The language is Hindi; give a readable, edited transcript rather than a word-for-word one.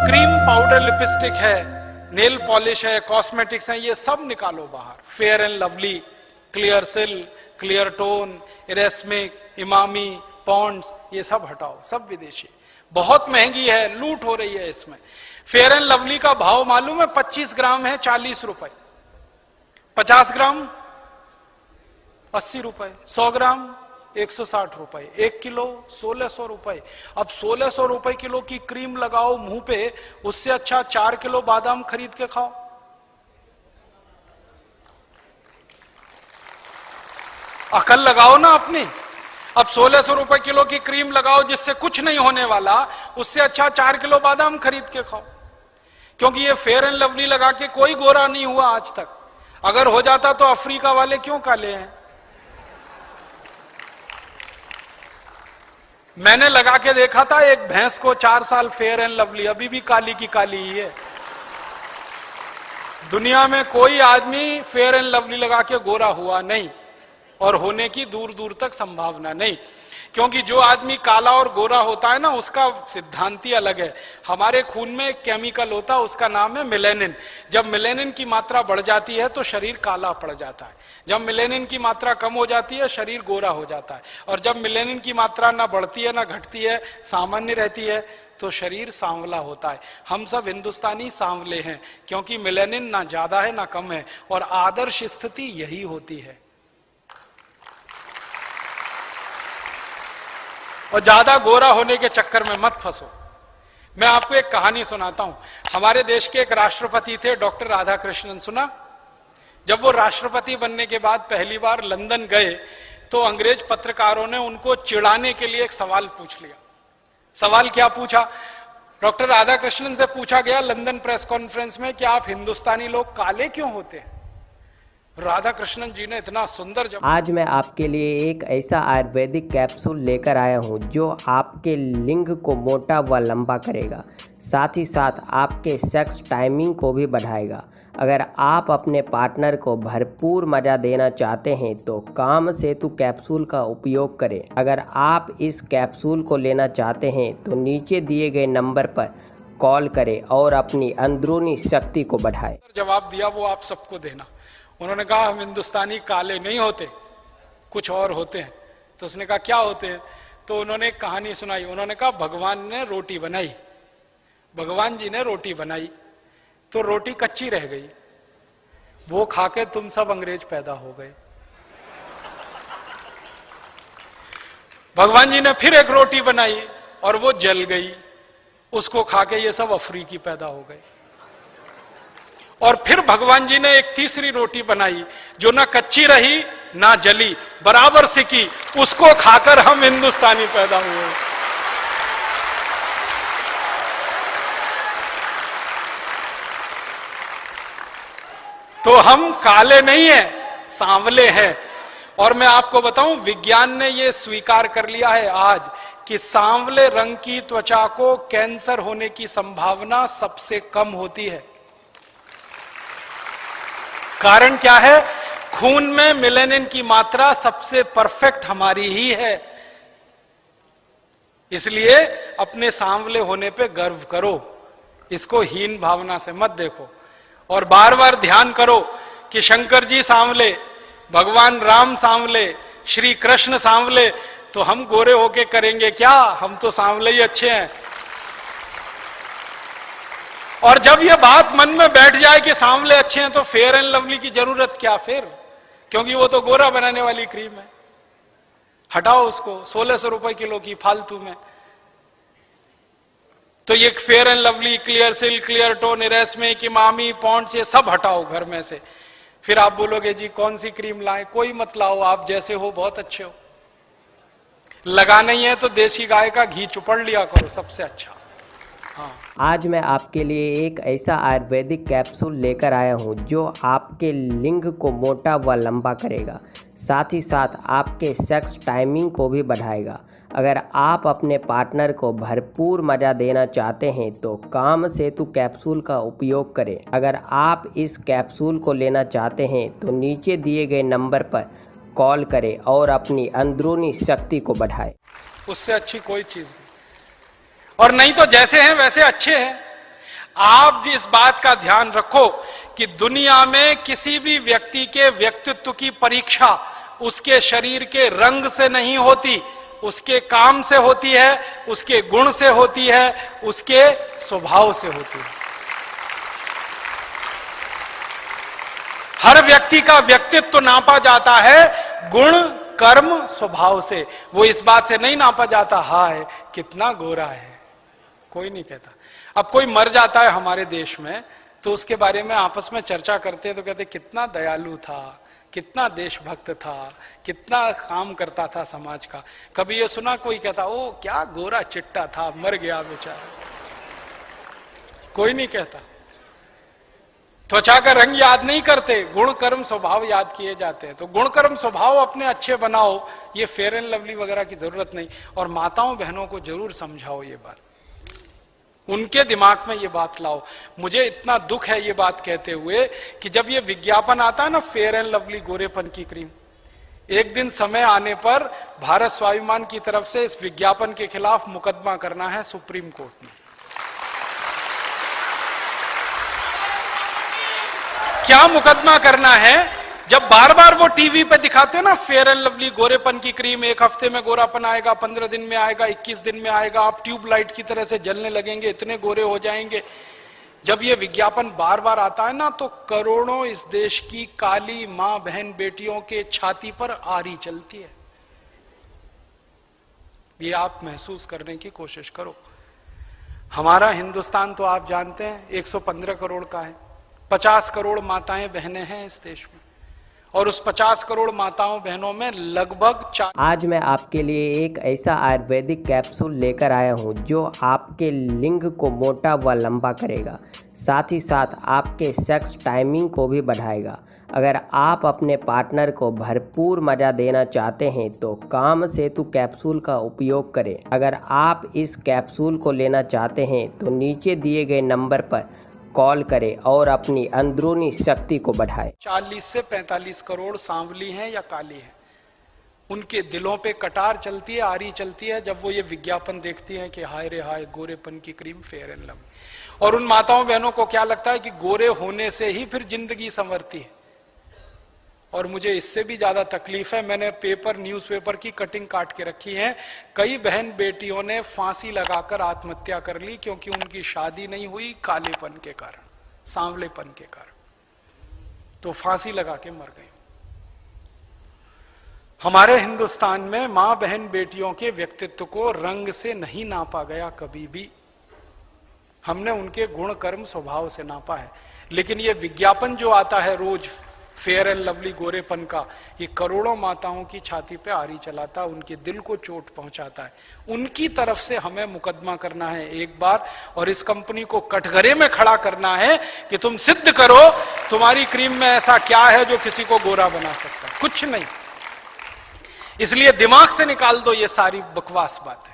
क्रीम, पाउडर, लिपस्टिक है, नेल पॉलिश है, कॉस्मेटिक्स है, ये सब निकालो बाहर। फेयर एंड लवली, क्लियर सिल, क्लियर टोन, इरेस्मिक, इमामी, पॉन्ड्स, ये सब हटाओ, सब विदेशी। बहुत महंगी है, लूट हो रही है इसमें। फेयर एंड लवली का भाव मालूम है? 25 ग्राम है 40 रुपए, 50 ग्राम 80 रुपए, 100 ग्राम 160 रुपए, 1 किलो 1600 रुपए। अब 1600 रुपए किलो की क्रीम लगाओ मुंह पे, उससे अच्छा 4 किलो बादाम खरीद के खाओ। अकल लगाओ ना अपनी। अब 1600 रुपए किलो की क्रीम लगाओ जिससे कुछ नहीं होने वाला, उससे अच्छा 4 किलो बादाम खरीद के खाओ। क्योंकि ये फेयर एंड लवली लगा के कोई गोरा नहीं हुआ आज तक। अगर हो जाता तो अफ्रीका वाले क्यों काले हैं? मैंने लगा के देखा था एक भैंस को 4 साल, फेयर एंड लवली, अभी भी काली की काली ही है। दुनिया में कोई आदमी फेयर एंड लवली लगा के गोरा हुआ नहीं, और होने की दूर दूर तक संभावना नहीं। क्योंकि जो आदमी काला और गोरा होता है ना, उसका सिद्धांत ही अलग है। हमारे खून में एक केमिकल होता है, उसका नाम है मेलेनिन। जब मेलेनिन की मात्रा बढ़ जाती है तो शरीर काला पड़ जाता है। जब मेलेनिन की मात्रा कम हो जाती है, शरीर गोरा हो जाता है। और जब मेलेनिन की मात्रा ना बढ़ती है ना घटती है, सामान्य रहती है, तो शरीर सांवला होता है। हम सब हिंदुस्तानी सांवले हैं, क्योंकि मेलेनिन ना ज्यादा है ना कम है, और आदर्श स्थिति यही होती है। और ज्यादा गोरा होने के चक्कर में मत फंसो। मैं आपको एक कहानी सुनाता हूं। हमारे देश के एक राष्ट्रपति थे, डॉक्टर राधाकृष्णन, सुना? जब वो राष्ट्रपति बनने के बाद पहली बार लंदन गए तो अंग्रेज पत्रकारों ने उनको चिढ़ाने के लिए एक सवाल पूछ लिया। सवाल क्या पूछा? डॉक्टर राधाकृष्णन से पूछा गया लंदन प्रेस कॉन्फ्रेंस में कि आप हिंदुस्तानी लोग काले क्यों होते हैं? राधा कृष्णन जी ने इतना सुंदर जवाब। आज मैं आपके लिए एक ऐसा आयुर्वेदिक कैप्सूल लेकर आया हूं जो आपके लिंग को मोटा व लंबा करेगा, साथ ही साथ आपके सेक्स टाइमिंग को भी बढ़ाएगा। अगर आप अपने पार्टनर को भरपूर मज़ा देना चाहते हैं तो काम सेतु कैप्सूल का उपयोग करें। अगर आप इस कैप्सूल को लेना चाहते हैं तो नीचे दिए गए नंबर पर कॉल करें और अपनी अंदरूनी शक्ति को बढ़ाएं। जवाब दिया वो आप सबको देना। उन्होंने कहा हम हिंदुस्तानी काले नहीं होते, कुछ और होते हैं। तो उसने कहा क्या होते हैं? तो उन्होंने एक कहानी सुनाई। उन्होंने कहा भगवान ने रोटी बनाई, भगवान जी ने रोटी बनाई तो रोटी कच्ची रह गई, वो खा के तुम सब अंग्रेज पैदा हो गए। भगवान जी ने फिर एक रोटी बनाई और वो जल गई, उसको खा के ये सब अफ्रीकी पैदा हो गए। और फिर भगवान जी ने एक तीसरी रोटी बनाई जो ना कच्ची रही ना जली, बराबर सिकी, उसको खाकर हम हिंदुस्तानी पैदा हुए। तो हम काले नहीं हैं, सांवले हैं। और मैं आपको बताऊं, विज्ञान ने यह स्वीकार कर लिया है आज कि सांवले रंग की त्वचा को कैंसर होने की संभावना सबसे कम होती है। कारण क्या है? खून में मेलेनिन की मात्रा सबसे परफेक्ट हमारी ही है। इसलिए अपने सांवले होने पे गर्व करो, इसको हीन भावना से मत देखो। और बार बार ध्यान करो कि शंकर जी सांवले, भगवान राम सांवले, श्री कृष्ण सांवले, तो हम गोरे होके करेंगे क्या? हम तो सांवले ही अच्छे हैं। और जब यह बात मन में बैठ जाए कि सांवले अच्छे हैं तो फेयर एंड लवली की जरूरत क्या फिर? क्योंकि वो तो गोरा बनाने वाली क्रीम है। हटाओ उसको, 1600 रुपए किलो की फालतू में। तो ये फेयर एंड लवली, क्लियर सिल, क्लियर टोन, इरेस्मिक, इमामी, पॉन्ड्स, ये सब हटाओ घर में से। फिर आप बोलोगे जी कौन सी क्रीम लाएं? कोई मत लाओ, आप जैसे हो बहुत अच्छे हो। लगा नहीं है तो देसी गाय का घी चुपड़ लिया करो, सबसे अच्छा। हाँ। आज मैं आपके लिए एक ऐसा आयुर्वेदिक कैप्सूल लेकर आया हूं जो आपके लिंग को मोटा व लंबा करेगा, साथ ही साथ आपके सेक्स टाइमिंग को भी बढ़ाएगा। अगर आप अपने पार्टनर को भरपूर मज़ा देना चाहते हैं तो काम सेतु कैप्सूल का उपयोग करें। अगर आप इस कैप्सूल को लेना चाहते हैं तो नीचे दिए गए नंबर पर कॉल करें और अपनी अंदरूनी शक्ति को बढ़ाएं। उससे अच्छी कोई चीज नहीं। और नहीं तो जैसे हैं वैसे अच्छे हैं। आप इस बात का ध्यान रखो कि दुनिया में किसी भी व्यक्ति के व्यक्तित्व की परीक्षा उसके शरीर के रंग से नहीं होती, उसके काम से होती है, उसके गुण से होती है, उसके स्वभाव से होती है। हर व्यक्ति का व्यक्तित्व नापा जाता है गुण, कर्म, स्वभाव से। वो इस बात से नहीं नापा जाता हाय कितना गोरा है, कोई नहीं कहता। अब कोई मर जाता है हमारे देश में तो उसके बारे में आपस में चर्चा करते हैं तो कहते कितना दयालु था, कितना देशभक्त था, कितना काम करता था समाज का। कभी ये सुना कोई कहता ओ क्या गोरा चिट्टा था, मर गया बेचारा? कोई नहीं कहता। त्वचा का रंग याद नहीं करते, गुण कर्म स्वभाव याद किए जाते हैं। तो गुण कर्म स्वभाव अपने अच्छे बनाओ, ये फेयर एंड लवली वगैरह की जरूरत नहीं। और माताओं बहनों को जरूर समझाओ ये बात, उनके दिमाग में ये बात लाओ। मुझे इतना दुख है ये बात कहते हुए कि जब ये विज्ञापन आता है ना फेयर एंड लवली गोरेपन की क्रीम, एक दिन समय आने पर भारत स्वाभिमान की तरफ से इस विज्ञापन के खिलाफ मुकदमा करना है सुप्रीम कोर्ट में। क्या मुकदमा करना है? जब बार बार वो टीवी पे दिखाते हैं ना फेयर एंड लवली गोरेपन की क्रीम, 1 हफ्ते में गोरापन आएगा, 15 दिन में आएगा, 21 दिन में आएगा, आप ट्यूबलाइट की तरह से जलने लगेंगे, इतने गोरे हो जाएंगे। जब ये विज्ञापन बार बार आता है ना तो करोड़ों इस देश की काली मां बहन बेटियों के छाती पर आरी चलती है। ये आप महसूस करने की कोशिश करो। हमारा हिंदुस्तान तो आप जानते हैं 115 करोड़ का है, 50 करोड़ माताएं बहनें हैं इस देश में, और उस 50 करोड़ माताओं बहनों में लगभग आज मैं आपके लिए एक ऐसा आयुर्वेदिक कैप्सूल लेकर आया हूं जो आपके लिंग को मोटा व लंबा करेगा, साथ ही साथ आपके सेक्स टाइमिंग को भी बढ़ाएगा। अगर आप अपने पार्टनर को भरपूर मज़ा देना चाहते हैं तो काम सेतु कैप्सूल का उपयोग करें। अगर आप इस कैप्सूल को लेना चाहते हैं तो नीचे दिए गए नंबर पर कॉल करें और अपनी अंदरूनी शक्ति को बढ़ाएं। 40 से 45 करोड़ सांवली हैं या काली हैं, उनके दिलों पे कटार चलती है, आरी चलती है जब वो ये विज्ञापन देखती हैं कि हाय रे हाय गोरेपन की क्रीम फेयर एंड लवली। और उन माताओं बहनों को क्या लगता है कि गोरे होने से ही फिर जिंदगी संवरती है। और मुझे इससे भी ज्यादा तकलीफ है, मैंने न्यूज़पेपर की कटिंग काट के रखी है। कई बहन बेटियों ने फांसी लगाकर आत्महत्या कर ली क्योंकि उनकी शादी नहीं हुई कालेपन के कारण, सांवलेपन के कारण, तो फांसी लगा के मर गई। हमारे हिंदुस्तान में मां बहन बेटियों के व्यक्तित्व को रंग से नहीं नापा गया कभी भी, हमने उनके गुण कर्म स्वभाव से नापा है। लेकिन ये विज्ञापन जो आता है रोज फेयर एंड लवली गोरेपन का, ये करोड़ों माताओं की छाती पे आरी चलाता, उनके दिल को चोट पहुंचाता है। उनकी तरफ से हमें मुकदमा करना है एक बार, और इस कंपनी को कटघरे में खड़ा करना है कि तुम सिद्ध करो तुम्हारी क्रीम में ऐसा क्या है जो किसी को गोरा बना सकता है। कुछ नहीं। इसलिए दिमाग से निकाल दो ये सारी बकवास बातें।